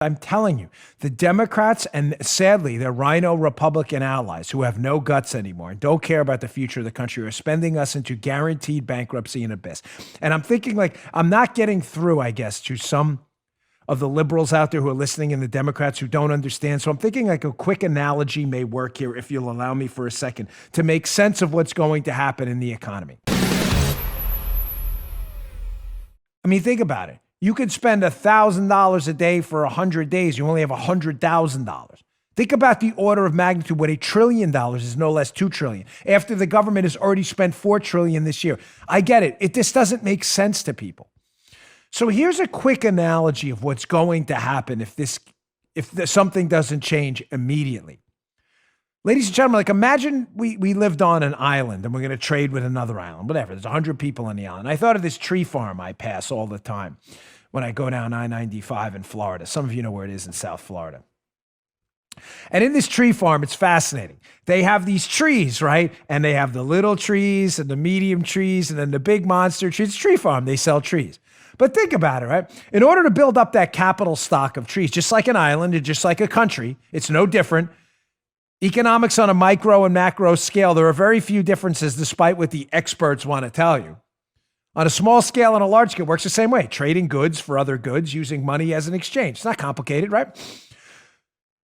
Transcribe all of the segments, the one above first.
I'm telling you, the Democrats and sadly their rhino Republican allies who have no guts anymore and don't care about the future of the country are spending us into guaranteed bankruptcy and abyss. And I'm thinking like, I'm not getting through, I guess, to some of the liberals out there who are listening and the Democrats who don't understand. So I'm thinking like a quick analogy may work here, if you'll allow me for a second, to make sense of what's going to happen in the economy. I mean, think about it. You could spend $1,000 a day for 100 days. You only have $100,000. Think about the order of magnitude. What $1 trillion is, no less $2 trillion. After the government has already spent $4 trillion this year. I get it. It just doesn't make sense to people. So here's a quick analogy of what's going to happen if something doesn't change immediately. Ladies and gentlemen, like imagine we lived on an island and we're going to trade with another island, whatever. There's 100 people on the island. I thought of this tree farm I pass all the time when I go down I-95 in Florida. Some of you know where it is in South Florida. And in this tree farm, it's fascinating. They have these trees, right? And they have the little trees and the medium trees and then the big monster trees. It's a tree farm. They sell trees. But think about it, right? In order to build up that capital stock of trees, just like an island and just like a country, it's no different. Economics on a micro and macro scale, there are very few differences despite what the experts want to tell you. On a small scale and a large scale, it works the same way. Trading goods for other goods using money as an exchange. It's not complicated, right?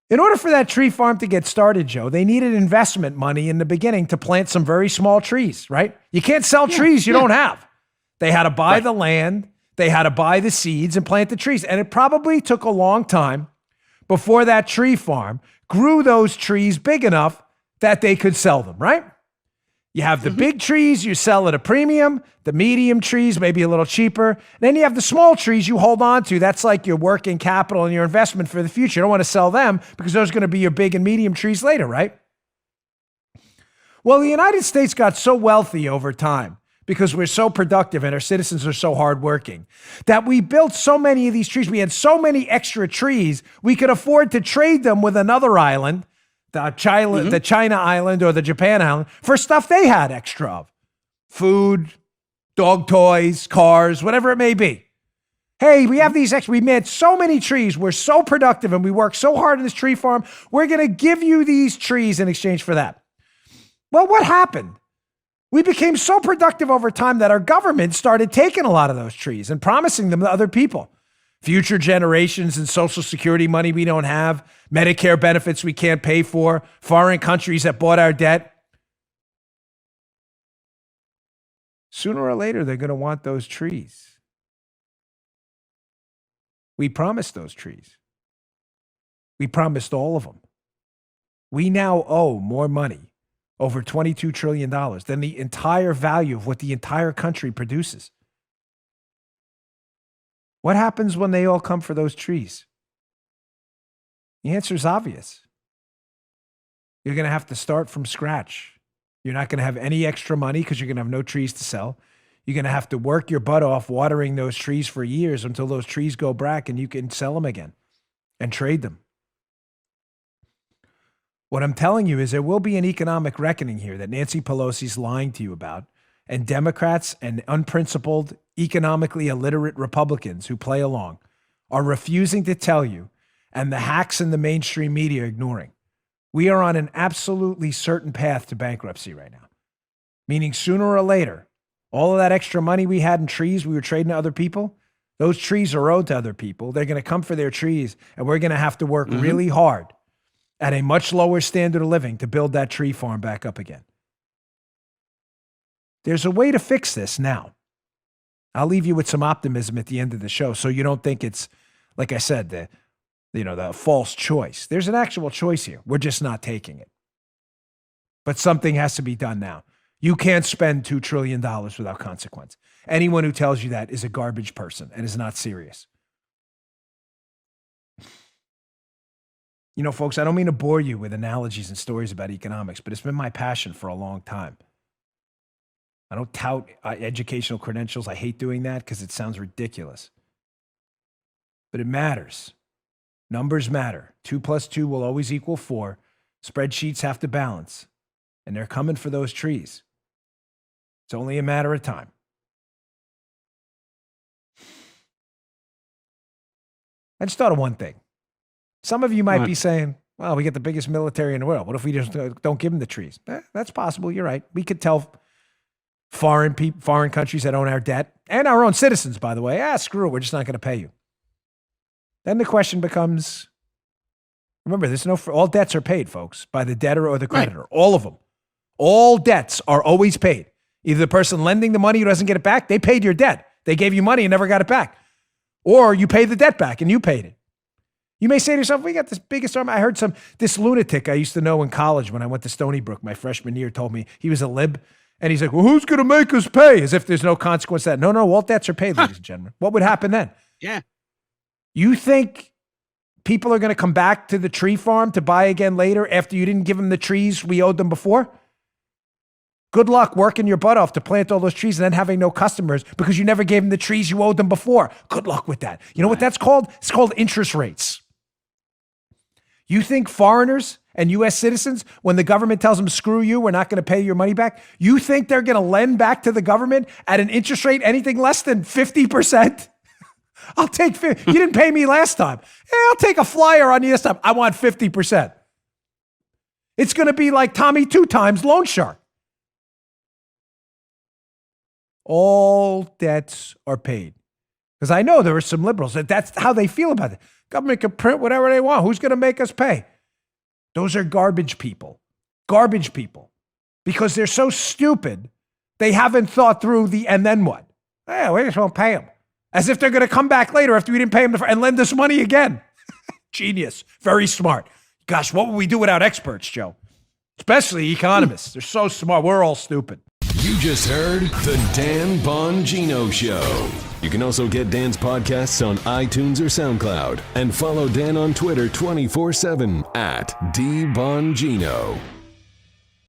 In order for that tree farm to get started, Joe, they needed investment money in the beginning to plant some very small trees, right? You can't sell trees you don't have. They had to buy the land. They had to buy the seeds and plant the trees. And it probably took a long time before that tree farm grew those trees big enough that they could sell them, right? You have the big trees, you sell at a premium, the medium trees, maybe a little cheaper. And then you have the small trees you hold on to. That's like your working capital and your investment for the future. You don't want to sell them because those are going to be your big and medium trees later, right? Well, the United States got so wealthy over time because we're so productive and our citizens are so hardworking, that we built so many of these trees. We had so many extra trees, we could afford to trade them with another island, the China island or the Japan island, for stuff they had extra of. Food, dog toys, cars, whatever it may be. Hey, we have these extra, we made so many trees, we're so productive and we work so hard in this tree farm, we're going to give you these trees in exchange for that. Well, what happened? We became so productive over time that our government started taking a lot of those trees and promising them to other people. Future generations and Social Security money we don't have, Medicare benefits we can't pay for, foreign countries that bought our debt. Sooner or later, they're going to want those trees. We promised those trees. We promised all of them. We now owe more money, over $22 trillion, than the entire value of what the entire country produces. What happens when they all come for those trees? The answer is obvious. You're going to have to start from scratch. You're not going to have any extra money because you're going to have no trees to sell. You're going to have to work your butt off watering those trees for years until those trees go back and you can sell them again and trade them. What I'm telling you is there will be an economic reckoning here that Nancy Pelosi's lying to you about, and Democrats and unprincipled, economically illiterate Republicans who play along are refusing to tell you, and the hacks in the mainstream media are ignoring. We are on an absolutely certain path to bankruptcy right now, meaning sooner or later, all of that extra money we had in trees we were trading to other people, those trees are owed to other people. They're going to come for their trees, and we're going to have to work really hard at a much lower standard of living to build that tree farm back up again. There's a way to fix this now. I'll leave you with some optimism at the end of the show so you don't think it's, like I said, the false choice. There's an actual choice here. We're just not taking it. But something has to be done now. You can't spend $2 trillion without consequence. Anyone who tells you that is a garbage person and is not serious. You know, folks, I don't mean to bore you with analogies and stories about economics, but it's been my passion for a long time. I don't tout educational credentials. I hate doing that because it sounds ridiculous. But it matters. Numbers matter. 2 plus 2 will always equal 4. Spreadsheets have to balance. And they're coming for those trees. It's only a matter of time. I just thought of one thing. Some of you might be saying, well, we get the biggest military in the world. What if we just don't give them the trees? That's possible. You're right. We could tell foreign countries that own our debt and our own citizens, by the way, screw it. We're just not going to pay you. Then the question becomes, remember, all debts are paid, folks, by the debtor or the creditor. Right. All of them. All debts are always paid. Either the person lending the money who doesn't get it back, they paid your debt. They gave you money and never got it back. Or you pay the debt back and you paid it. You may say to yourself, we got this biggest army. I heard this lunatic I used to know in college when I went to Stony Brook, my freshman year, told me he was a lib. And he's like, well, who's going to make us pay? As if there's no consequence to that. No, all debts are paid, ladies and gentlemen. What would happen then? Yeah. You think people are going to come back to the tree farm to buy again later after you didn't give them the trees we owed them before? Good luck working your butt off to plant all those trees and then having no customers because you never gave them the trees you owed them before. Good luck with that. You know what that's called? It's called interest rates. You think foreigners and U.S. citizens, when the government tells them, screw you, we're not going to pay your money back, you think they're going to lend back to the government at an interest rate anything less than 50%? I'll take, you didn't pay me last time. I'll take a flyer on you this time. I want 50%. It's going to be like Tommy 2 times loan shark. All debts are paid. Because I know there are some liberals that's how they feel about it. Government can print whatever they want. Who's going to make us pay? Those are garbage people. Garbage people. Because they're so stupid, they haven't thought through the and then what? We just won't pay them. As if they're going to come back later after we didn't pay them and lend us money again. Genius. Very smart. Gosh, what would we do without experts, Joe? Especially economists. They're so smart. We're all stupid. You just heard the Dan Bongino Show. You can also get Dan's podcasts on iTunes or SoundCloud. And follow Dan on Twitter 24/7 @DBongino.